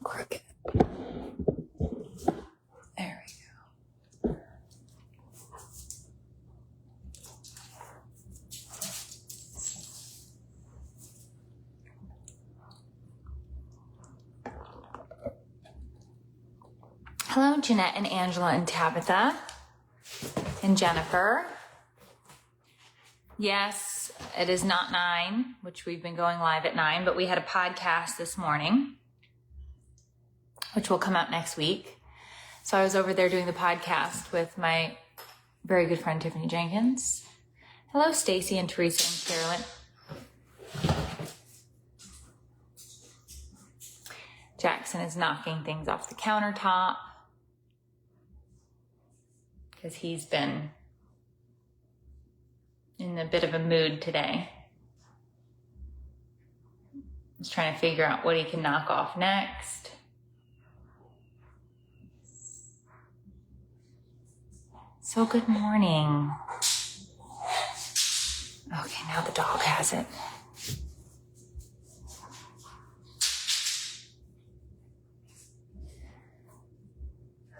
crooked. There we go. Hello, Jeanette and Angela and Tabitha and Jennifer. Yes, it is not 9, which we've been going live at 9, but we had a podcast this morning, which will come out next week. So I was over there doing the podcast with my very good friend, Tiffany Jenkins. Hello, Stacy and Teresa and Carolyn. Jackson is knocking things off the countertop because he's been in a bit of a mood today. He's trying to figure out what he can knock off next. So good morning. Okay, now the dog has it.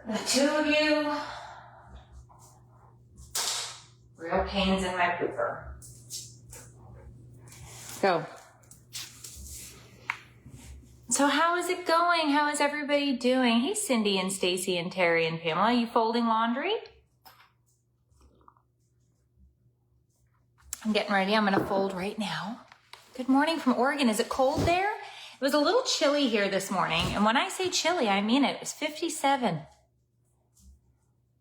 The two of you, real pains in my pooper. Go. So how is it going? How is everybody doing? Hey, Cindy and Stacy and Terry and Pamela. Are you folding laundry? I'm getting ready. I'm going to fold right now. Good morning from Oregon. Is it cold there? It was a little chilly here this morning. And when I say chilly, I mean it. It was 57.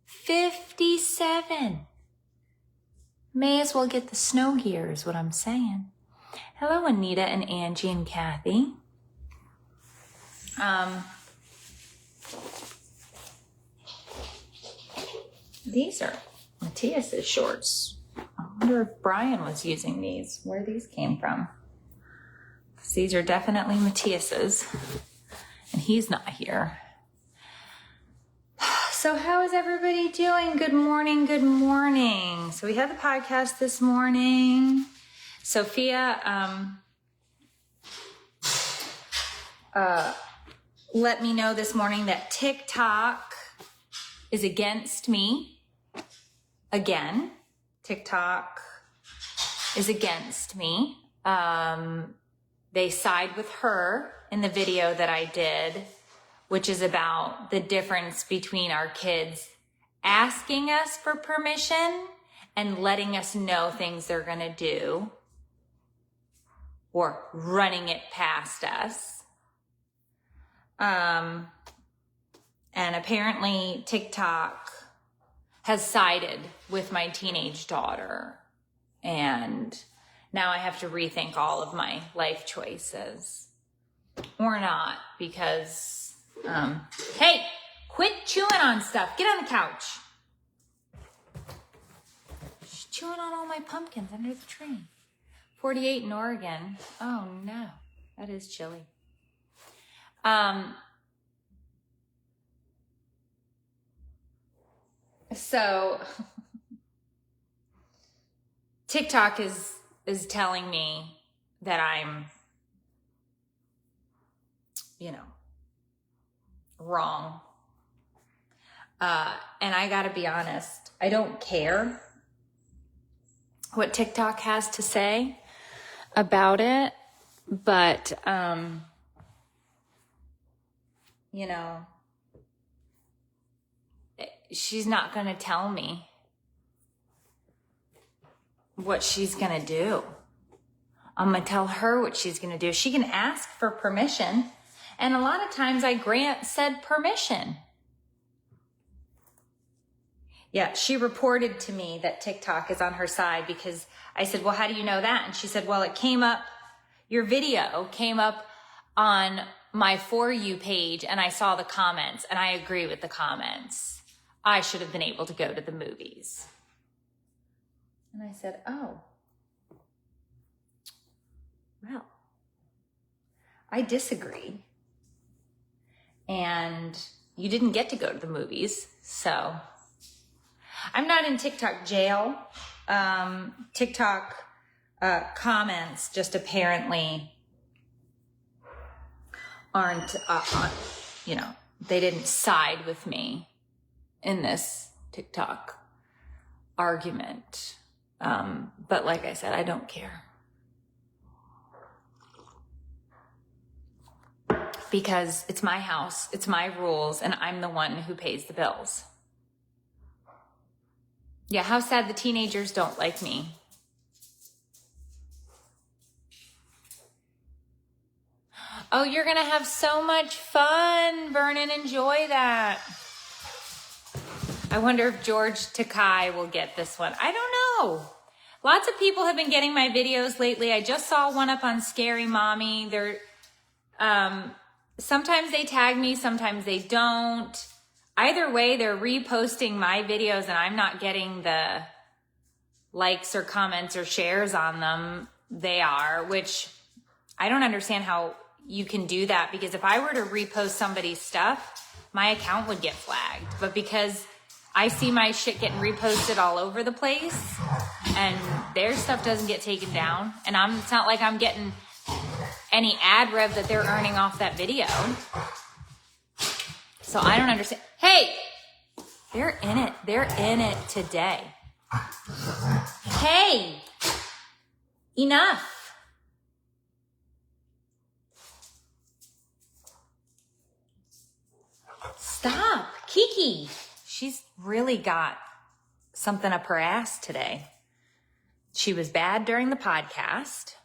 57. May as well get the snow gear is what I'm saying. Hello, Anita and Angie and Kathy. These are Matthias's shorts. I wonder if Brian was using these, where these came from. Because these are definitely Matthias's, and he's not here. So how is everybody doing? Good morning, good morning. So we had the podcast this morning. Sophia let me know this morning that TikTok is against me. Again, TikTok is against me. They side with her in the video that I did, which is about the difference between our kids asking us for permission and letting us know things they're going to do or running it past us. And apparently TikTok has sided with my teenage daughter. And now I have to rethink all of my life choices. Or not, because, hey, quit chewing on stuff. Get on the couch. She's chewing on all my pumpkins under the tree. 48 in Oregon. Oh no, that is chilly. So TikTok is telling me that I'm, wrong. And I gotta be honest, I don't care what TikTok has to say about it, but, she's not going to tell me what she's going to do. I'm going to tell her what she's going to do. She can ask for permission, and a lot of times I grant said permission. Yeah, she reported to me that TikTok is on her side because I said, well, how do you know that? And she said, well, it came up, your video came up on my For You page, and I saw the comments, and I agree with the comments. I should have been able to go to the movies. And I said, oh, well, I disagree. And you didn't get to go to the movies, so I'm not in TikTok jail. TikTok comments just apparently aren't, they didn't side with me in this TikTok argument. But like I said, I don't care. Because it's my house, it's my rules, and I'm the one who pays the bills. Yeah, how sad the teenagers don't like me. Oh, you're gonna have so much fun, Vernon. Enjoy that. I wonder if George Takai will get this one. I don't know. Lots of people have been getting my videos lately. I just saw one up on Scary Mommy. They're, sometimes they tag me, sometimes they don't. Either way, they're reposting my videos and I'm not getting the likes or comments or shares on them. They are, which I don't understand how you can do that, because if I were to repost somebody's stuff, my account would get flagged. But because I see my shit getting reposted all over the place and their stuff doesn't get taken down, and it's not like I'm getting any ad rev that they're earning off that video. So I don't understand. Hey, they're in it. They're in it today. Hey, enough. Stop. Kiki. She's really got something up her ass today. She was bad during the podcast.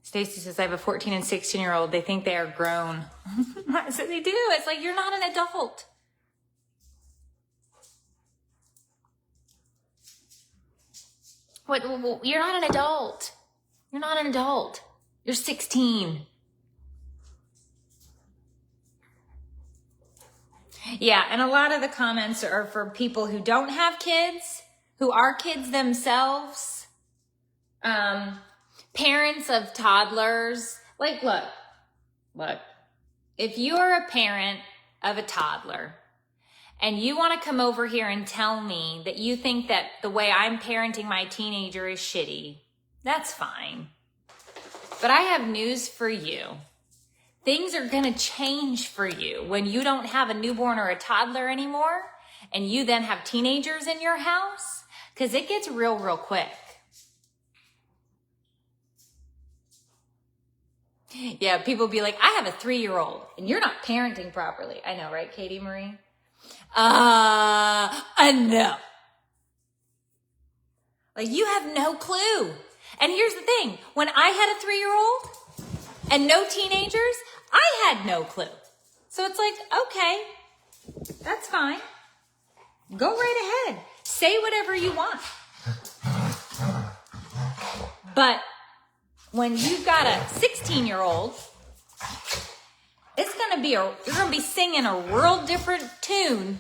Stacy says, I have a 14 and 16-year-old. They think they are grown. I said, they do. It's like, you're not an adult. What? You're not an adult. You're not an adult. You're 16. Yeah, and a lot of the comments are for people who don't have kids, who are kids themselves, parents of toddlers. Like, look, if you're a parent of a toddler and you want to come over here and tell me that you think that the way I'm parenting my teenager is shitty, that's fine. But I have news for you. Things are going to change for you when you don't have a newborn or a toddler anymore and you then have teenagers in your house, because it gets real quick. Yeah, people be like, I have a 3-year-old and you're not parenting properly. I know, right, Katie Marie? No. Like, you have no clue. And here's the thing. When I had a 3-year-old and no teenagers, I had no clue. So it's like, okay, that's fine. Go right ahead. Say whatever you want. But when you've got a 16-year-old, it's going to be you're going to be singing a real different tune.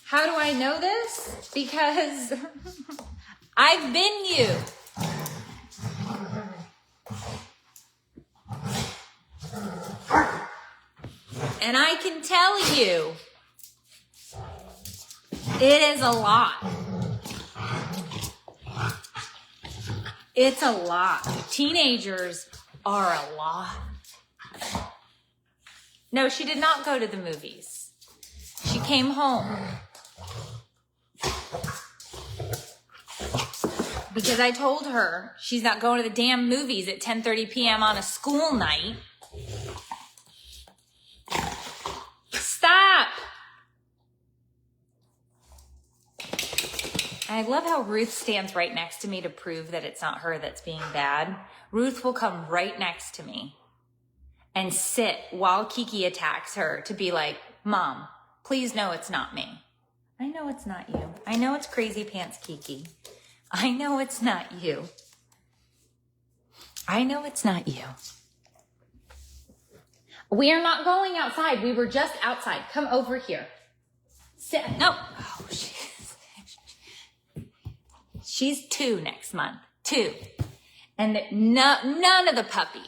How do I know this? Because I've been you. And I can tell you, it is a lot. It's a lot. Teenagers are a lot. No, she did not go to the movies. She came home. Because I told her she's not going to the damn movies at 10:30 p.m. on a school night. Stop! I love how Ruth stands right next to me to prove that it's not her that's being bad. Ruth will come right next to me and sit while Kiki attacks her to be like, Mom, please know it's not me. I know it's not you. I know it's Crazy Pants Kiki. I know it's not you. I know it's not you. We are not going outside. We were just outside. Come over here. Sit. No. Oh, she's 2 next month. 2. And none of the puppy.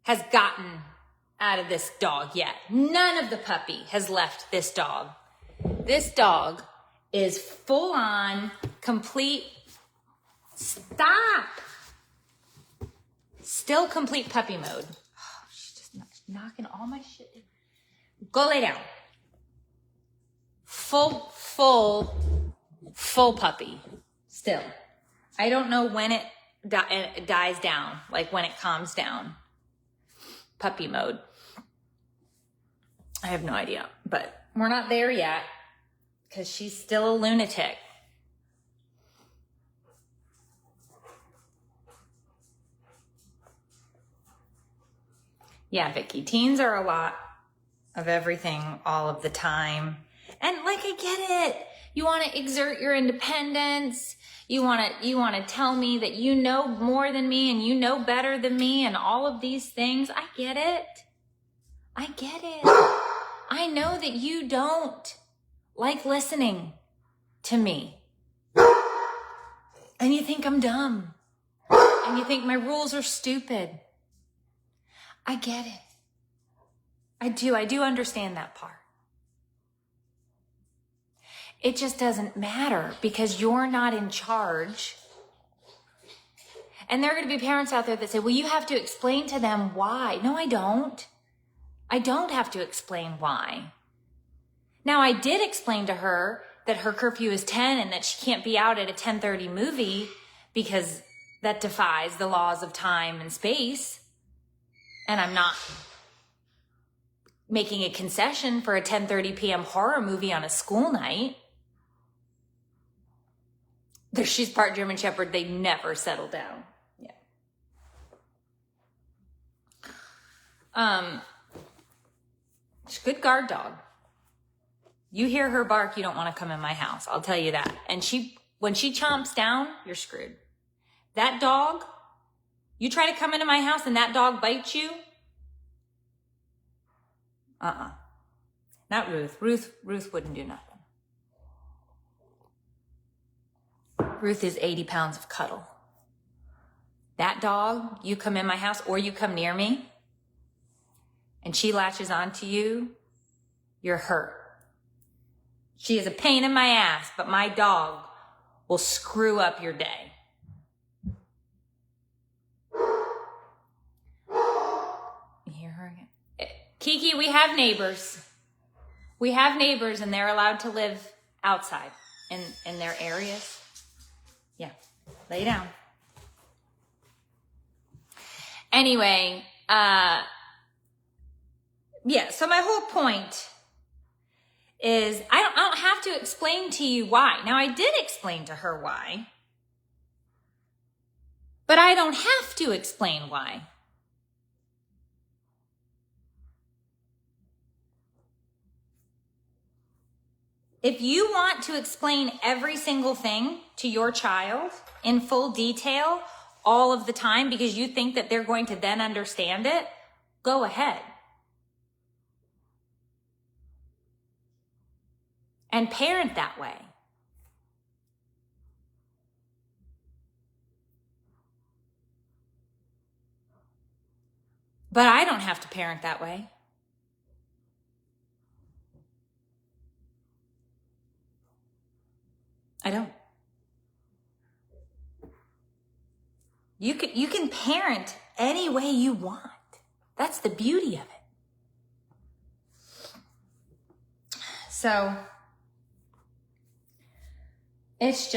has gotten out of this dog yet. None of the puppy has left this dog. This dog is full on, complete, stop. Still complete puppy mode. Oh, she's just knocking all my shit. Go lay down. Full puppy still. I don't know when it dies down, like when it calms down. Puppy mode. I have no idea, but we're not there yet because she's still a lunatic. Yeah, Vicky, teens are a lot of everything all of the time. And like, I get it. You want to exert your independence. You want to tell me that you know more than me and you know better than me and all of these things. I get it. I get it. I know that you don't like listening to me. And you think I'm dumb. And you think my rules are stupid. I get it. I do understand that part. It just doesn't matter because you're not in charge. And there are going to be parents out there that say, well, you have to explain to them why. No, I don't. I don't have to explain why. Now, I did explain to her that her curfew is 10 and that she can't be out at a 10:30 movie because that defies the laws of time and space. And I'm not making a concession for a 10:30 p.m. horror movie on a school night. She's part German Shepherd. They never settle down. Yeah. She's a good guard dog. You hear her bark, you don't want to come in my house. I'll tell you that. And when she chomps down, you're screwed. That dog, you try to come into my house and that dog bites you. Not Ruth. Ruth wouldn't do nothing. Ruth is 80 pounds of cuddle. That dog, you come in my house or you come near me and she latches onto you, you're hurt. She is a pain in my ass, but my dog will screw up your day. You hear her again? Kiki, we have neighbors. We have neighbors and they're allowed to live outside in their areas. Yeah, lay down. Anyway, so my whole point is I don't have to explain to you why. Now, I did explain to her why, but I don't have to explain why. If you want to explain every single thing to your child in full detail all of the time because you think that they're going to then understand it, go ahead. And parent that way. But I don't have to parent that way. I don't. You can parent any way you want. That's the beauty of it. So it's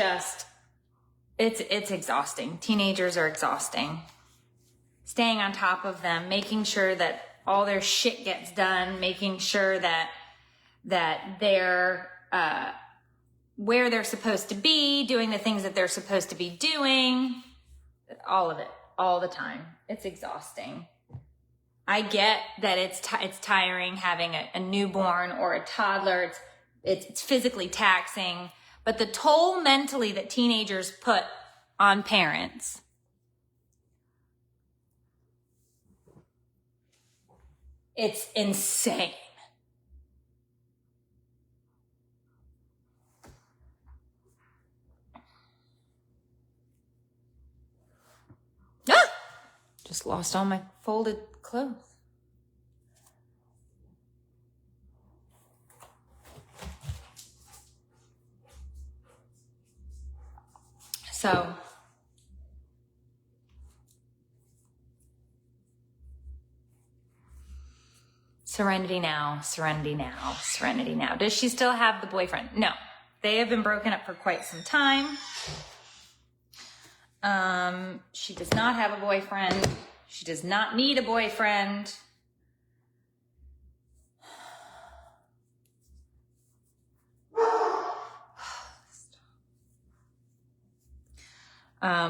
exhausting. Teenagers are exhausting. Staying on top of them, making sure that all their shit gets done, making sure that they're where they're supposed to be, doing the things that they're supposed to be doing, all of it, all the time. It's exhausting. I get that it's tiring having a newborn or a toddler. It's physically taxing, but the toll mentally that teenagers put on parents, it's insane. Just lost all my folded clothes. So, serenity now, serenity now, serenity now. Does she still have the boyfriend? No. They have been broken up for quite some time. She does not have a boyfriend. She does not need a boyfriend.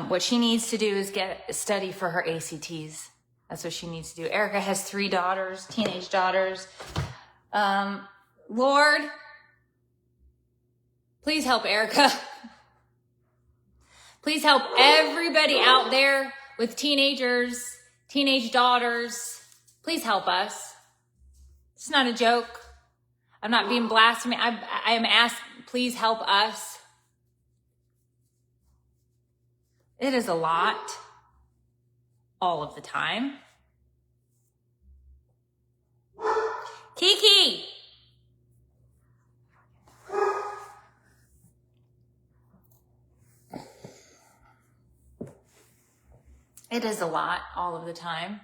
What she needs to do is study for her ACTs. That's what she needs to do. Erica has 3 daughters, teenage daughters. Lord, please help Erica. Please help everybody out there with teenagers, teenage daughters. Please help us. It's not a joke. I'm not being blasphemous. I am asked, please help us. It is a lot. All of the time. Kiki! It is a lot all of the time.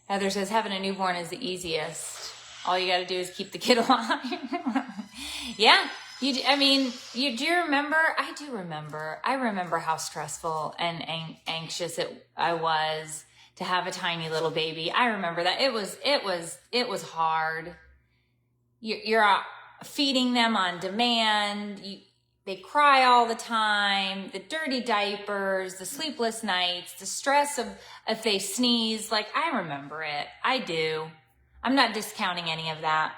Heather says having a newborn is the easiest. All you got to do is keep the kid alive. Yeah. Do you remember? I do remember. I remember how stressful and anxious I was to have a tiny little baby. I remember that. It was hard. You're feeding them on demand. They cry all the time. The dirty diapers, the sleepless nights, the stress of if they sneeze. Like, I remember it. I do. I'm not discounting any of that.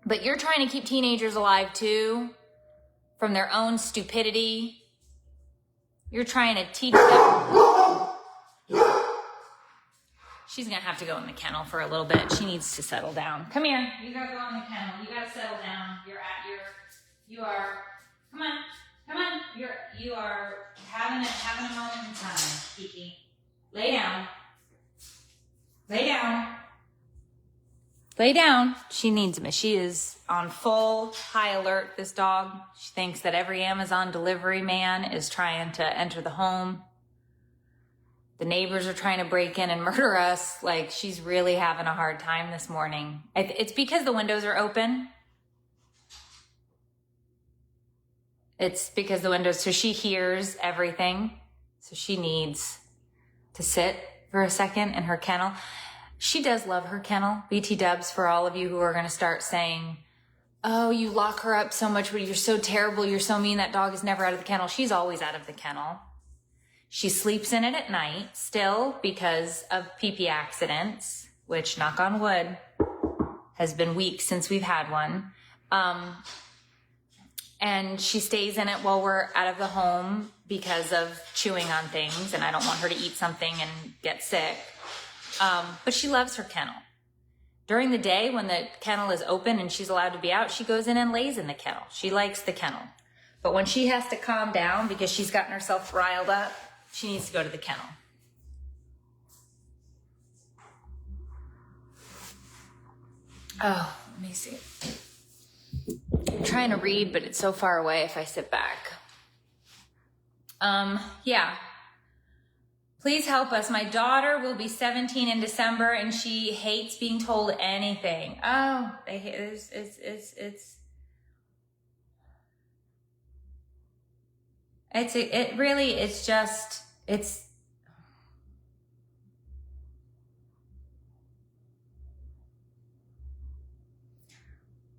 But you're trying to keep teenagers alive too, from their own stupidity. You're trying to teach them. She's going to have to go in the kennel for a little bit. She needs to settle down. Come here. You got to go in the kennel. You got to settle down. You are having a moment in time, Kiki. Lay down. Lay down. Lay down. She needs me. She is on full high alert, this dog. She thinks that every Amazon delivery man is trying to enter the home. The neighbors are trying to break in and murder us. Like, she's really having a hard time this morning. It's because the windows are open. It's because the windows, so she hears everything. So she needs to sit for a second in her kennel. She does love her kennel. BT dubs for all of you who are going to start saying, oh, you lock her up so much, you're so terrible, you're so mean, that dog is never out of the kennel. She's always out of the kennel. She sleeps in it at night still because of pee-pee accidents, which, knock on wood, has been weeks since we've had one. And she stays in it while we're out of the home because of chewing on things, and I don't want her to eat something and get sick. But she loves her kennel. During the day, when the kennel is open and she's allowed to be out, she goes in and lays in the kennel. She likes the kennel. But when she has to calm down because she's gotten herself riled up, she needs to go to the kennel. Oh, let me see. I'm trying to read, but it's so far away if I sit back. Yeah. Please help us. My daughter will be 17 in December, and she hates being told anything. Oh,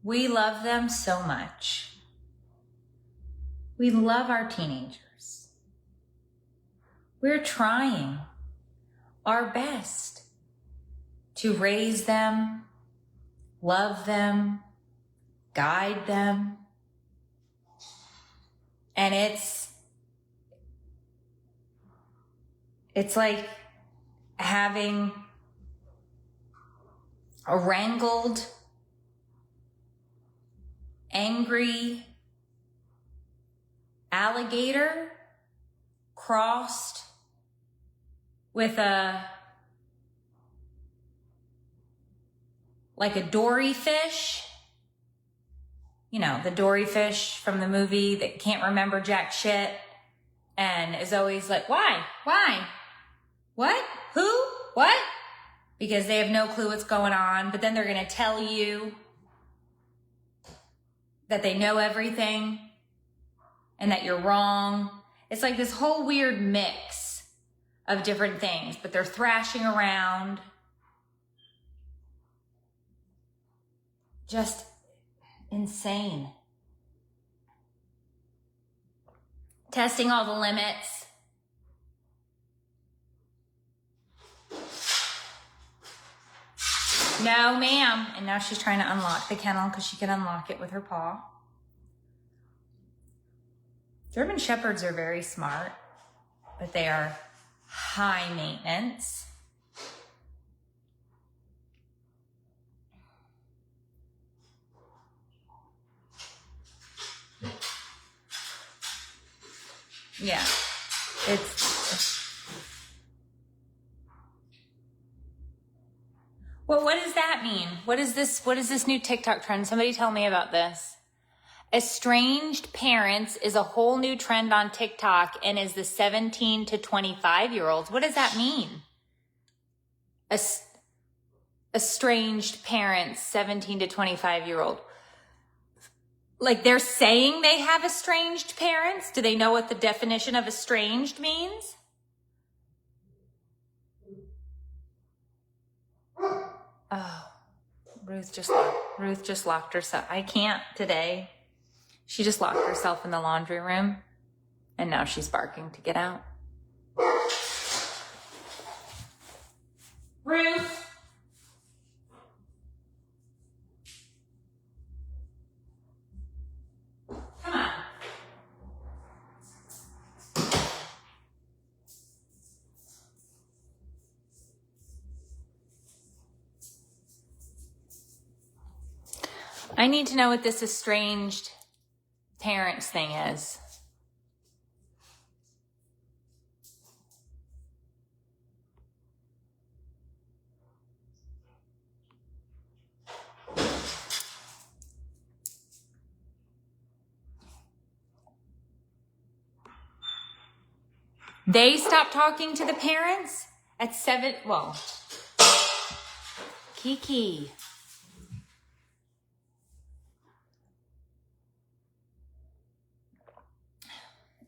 we love them so much. We love our teenagers. We're trying our best to raise them, love them, guide them. And it's like having a wrangled, angry alligator crossed with like a dory fish. You know, the dory fish from the movie that can't remember jack shit and is always like, why? What? Who? What? Because they have no clue what's going on, but then they're going to tell you that they know everything and that you're wrong. It's like this whole weird mix of different things, but they're thrashing around. Just insane. Testing all the limits. No, ma'am. And now she's trying to unlock the kennel because she can unlock it with her paw. German Shepherds are very smart, but they are high maintenance. Yeah, well, what does that mean? What is this new TikTok trend? Somebody tell me about this. Estranged parents is a whole new trend on TikTok and is the 17 to 25-year-olds. What does that mean? Estranged parents, 17 to 25-year-old. Like they're saying they have estranged parents? Do they know what the definition of estranged means? Oh, Ruth just locked herself. I can't today. She just locked herself in the laundry room and now she's barking to get out. Ruth. Come on. I need to know what this estranged parents thing is. They stopped talking to the parents at 7. Well, Kiki.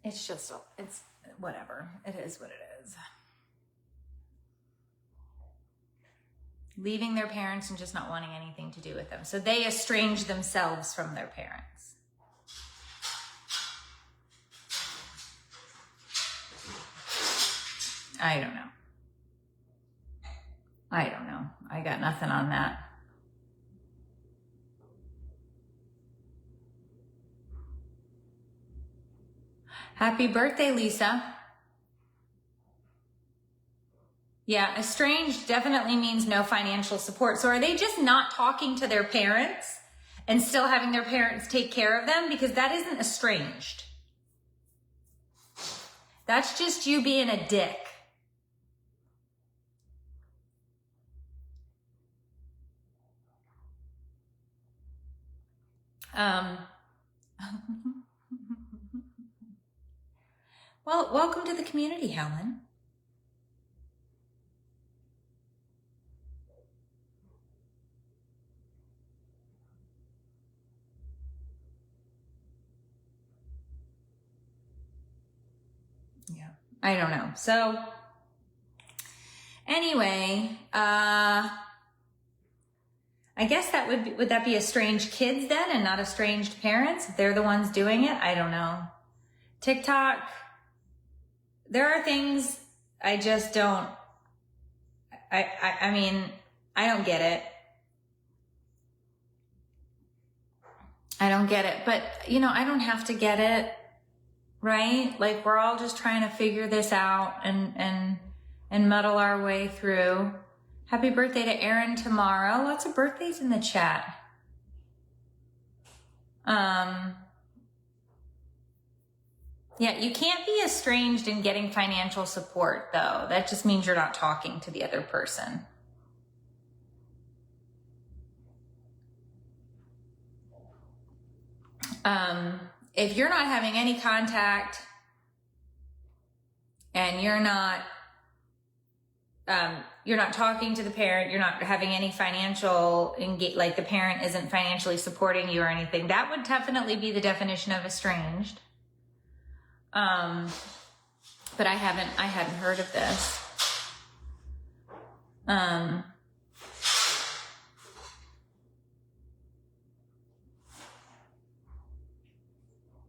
It's whatever. It is what it is. Leaving their parents and just not wanting anything to do with them. So they estrange themselves from their parents. I don't know. I got nothing on that. Happy birthday, Lisa. Yeah, estranged definitely means no financial support. So are they just not talking to their parents and still having their parents take care of them? Because that isn't estranged. That's just you being a dick. Well, welcome to the community, Helen. Yeah, I don't know. So anyway, I guess that would that be estranged kids then and not estranged parents? If they're the ones doing it? I don't know. TikTok, there are things I just don't, I mean, I don't get it. I don't get it, but you know, I don't have to get it, right? Like we're all just trying to figure this out and muddle our way through. Happy birthday to Erin tomorrow. Lots of birthdays in the chat. Yeah, you can't be estranged in getting financial support, though. That just means you're not talking to the other person. If you're not having any contact and you're not talking to the parent, you're not having any financial like the parent isn't financially supporting you or anything, that would definitely be the definition of estranged. But I hadn't heard of this.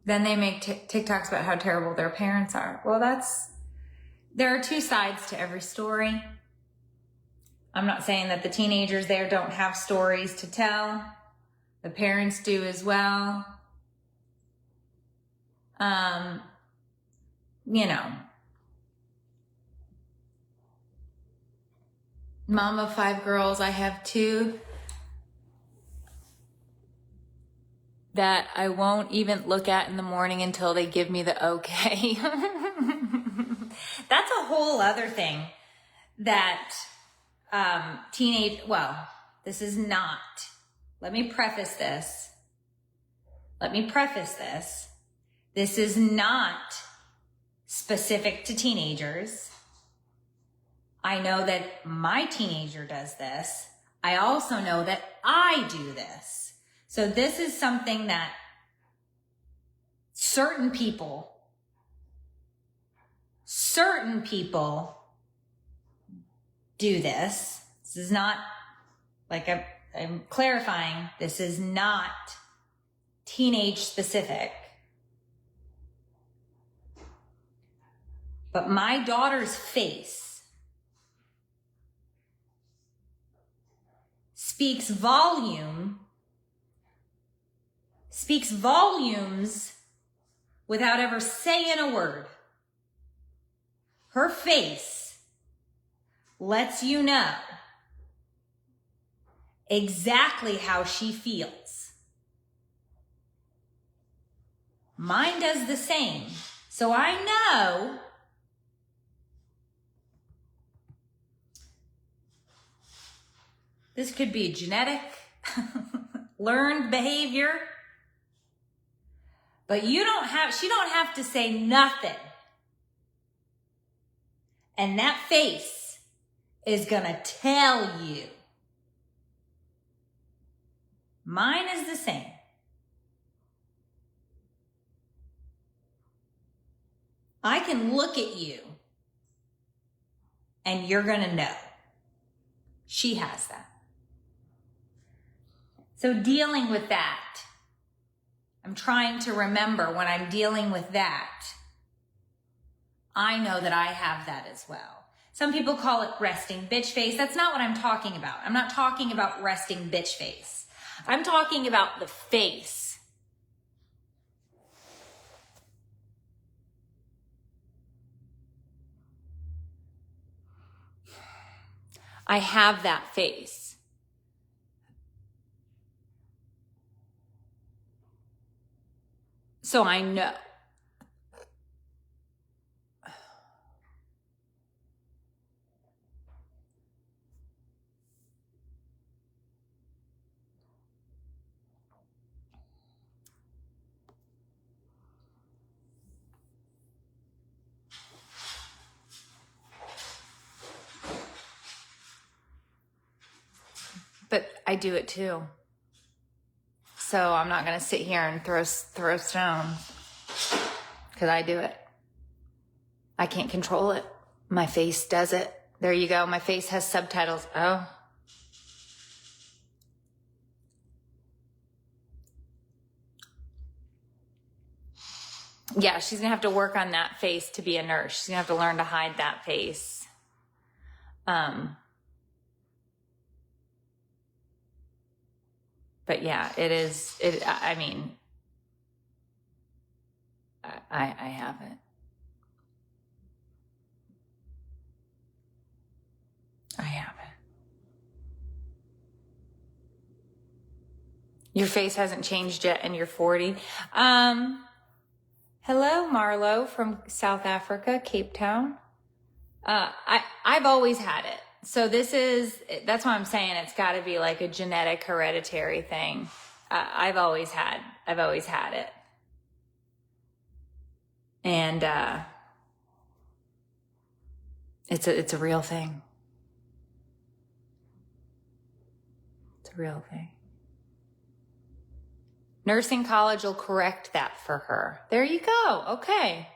Then they make TikToks about how terrible their parents are. Well, there are two sides to every story. I'm not saying that the teenagers there don't have stories to tell. The parents do as well. You know, mom of 5 girls, I have 2 that I won't even look at in the morning until they give me the okay. That's a whole other thing that this is not. Let me preface this. This is not specific to teenagers. I know that my teenager does this. I also know that I do this. So this is something that certain people do this. This is not, like I'm clarifying, this is not teenage specific. But my daughter's face speaks volumes without ever saying a word. Her face lets you know exactly how she feels. Mine does the same. So I know this could be genetic, learned behavior, but she don't have to say nothing. And that face is gonna tell you. Mine is the same. I can look at you and you're gonna know. She has that. So dealing with that, I'm trying to remember when I'm dealing with that, I know that I have that as well. Some people call it resting bitch face. That's not what I'm talking about. I'm not talking about resting bitch face. I'm talking about the face. I have that face. So I know. But I do it too. So I'm not going to sit here and throw stones because I do it. I can't control it. My face does it. There you go. My face has subtitles. Oh. Yeah, she's going to have to work on that face to be a nurse. She's going to have to learn to hide that face. But yeah, it is, I mean, I have it. I have it. Your face hasn't changed yet and you're 40. Hello, Hello, Marlo from South Africa, Cape Town. I've always had it. So that's why I'm saying it's got to be like a genetic hereditary thing. I've always had it. And it's a real thing. It's a real thing. Nursing college will correct that for her. There you go. Okay.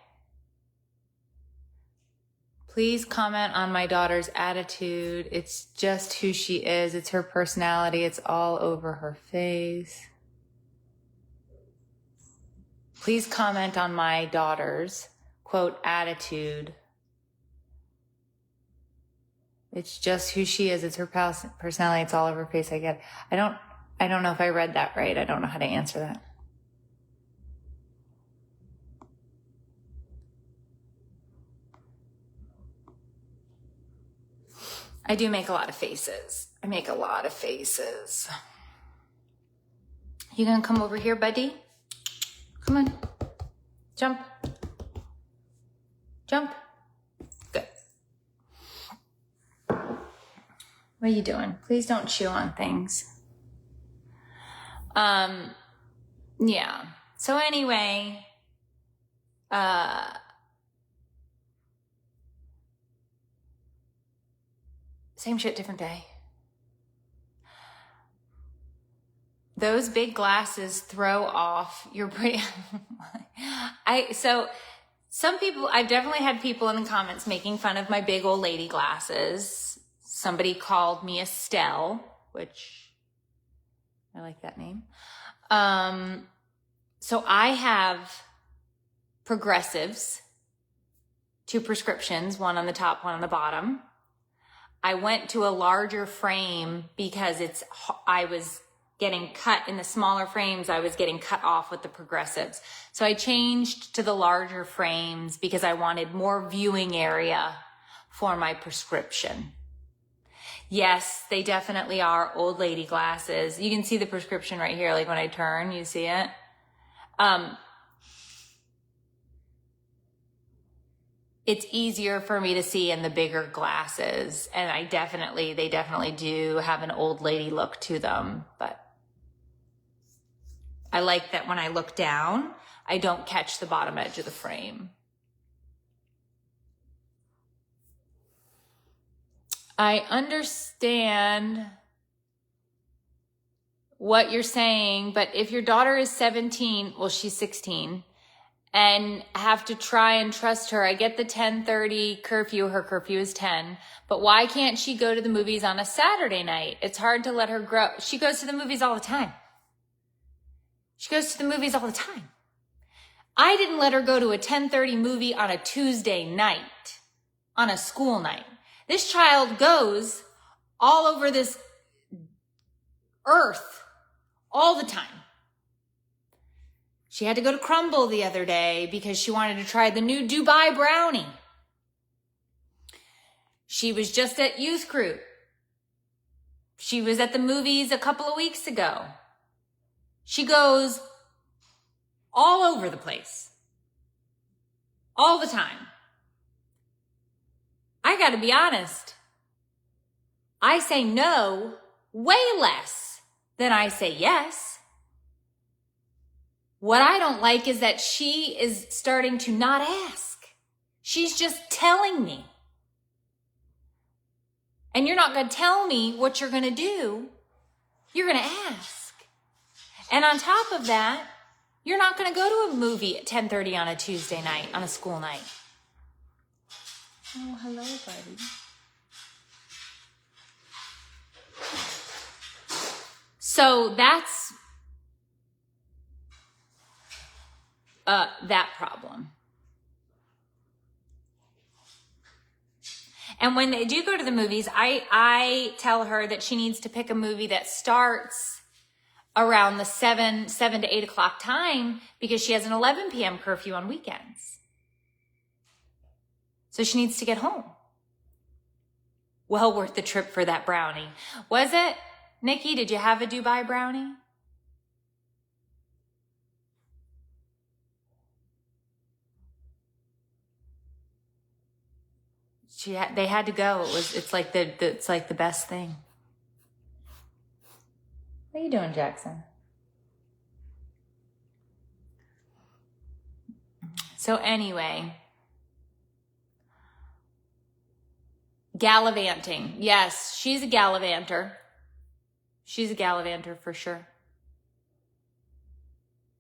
Please comment on my daughter's attitude. It's just who she is. It's her personality. It's all over her face. Please comment on my daughter's, quote, attitude. It's just who she is. It's her personality. It's all over her face. I get it. I don't know if I read that right. I don't know how to answer that. I do make a lot of faces. I make a lot of faces. You gonna come over here, buddy? Come on. Jump. Jump. Good. What are you doing? Please don't chew on things. Yeah. So anyway, same shit, different day. Those big glasses throw off your brain. Some people, I've definitely had people in the comments making fun of my big old lady glasses. Somebody called me Estelle, which I like that name. So I have progressives, 2 prescriptions, one on the top, one on the bottom. I went to a larger frame because I was getting cut in the smaller frames. I was getting cut off with the progressives. So I changed to the larger frames because I wanted more viewing area for my prescription. Yes, they definitely are old lady glasses. You can see the prescription right here. Like when I turn, you see it. It's easier for me to see in the bigger glasses. And they definitely do have an old lady look to them. But I like that when I look down, I don't catch the bottom edge of the frame. I understand what you're saying, but if your daughter is 17, well, she's 16, and have to try and trust her. I get the 10:30 curfew. Her curfew is 10, but why can't she go to the movies on a Saturday night? It's hard to let her grow. She goes to the movies all the time. I didn't let her go to a 10:30 movie on a Tuesday night, on a school night. This child goes all over this earth all the time. She had to go to Crumble the other day because she wanted to try the new Dubai brownie. She was just at youth group. She was at the movies a couple of weeks ago. She goes all over the place. All the time. I gotta be honest. I say no way less than I say yes. What I don't like is that she is starting to not ask. She's just telling me. And you're not going to tell me what you're going to do. You're going to ask. And on top of that, you're not going to go to a movie at 10:30 on a Tuesday night, on a school night. Oh, hello, buddy. So that's that problem. And when they do go to the movies, I tell her that she needs to pick a movie that starts around the 7 to 8 o'clock time because she has an 11 p.m. curfew on weekends. So she needs to get home. Well worth the trip for that brownie. Was it? Nikki, did you have a Dubai brownie? They had to go. It's like the best thing. What are you doing, Jackson? So anyway, gallivanting. Yes, she's a gallivanter. She's a gallivanter for sure.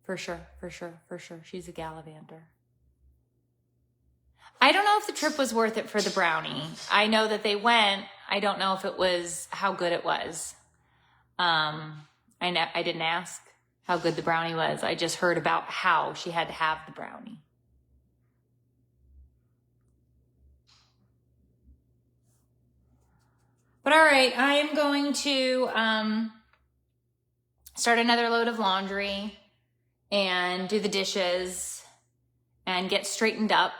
For sure. She's a gallivanter. I don't know if the trip was worth it for the brownie. I know that they went. I don't know if it was, how good it was. I didn't ask how good the brownie was. I just heard about how she had to have the brownie. But all right, I am going to start another load of laundry and do the dishes and get straightened up.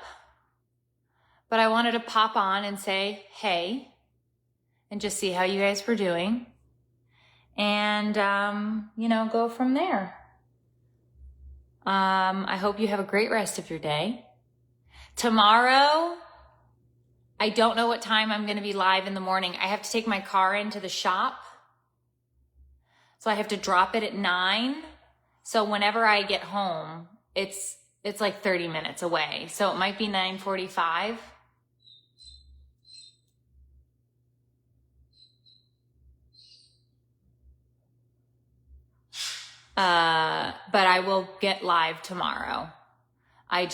But I wanted to pop on and say, hey, and just see how you guys were doing. And, go from there. I hope you have a great rest of your day. Tomorrow, I don't know what time I'm going to be live in the morning. I have to take my car into the shop. So I have to drop it at 9. So whenever I get home, it's like 30 minutes away. So it might be 9:45. But I will get live tomorrow. I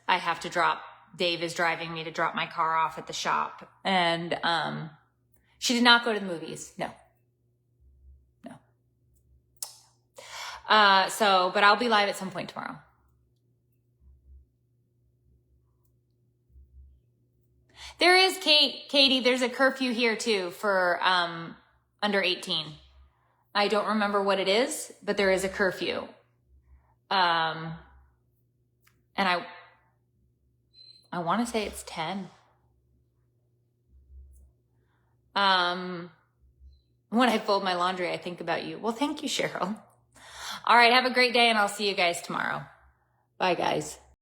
have to drop, Dave is driving me to drop my car off at the shop. And, she did not go to the movies. No. But I'll be live at some point tomorrow. There is, Katie, there's a curfew here too for, under 18. I don't remember what it is, but there is a curfew. And I want to say it's 10. When I fold my laundry, I think about you. Well, thank you, Cheryl. All right, have a great day, and I'll see you guys tomorrow. Bye, guys.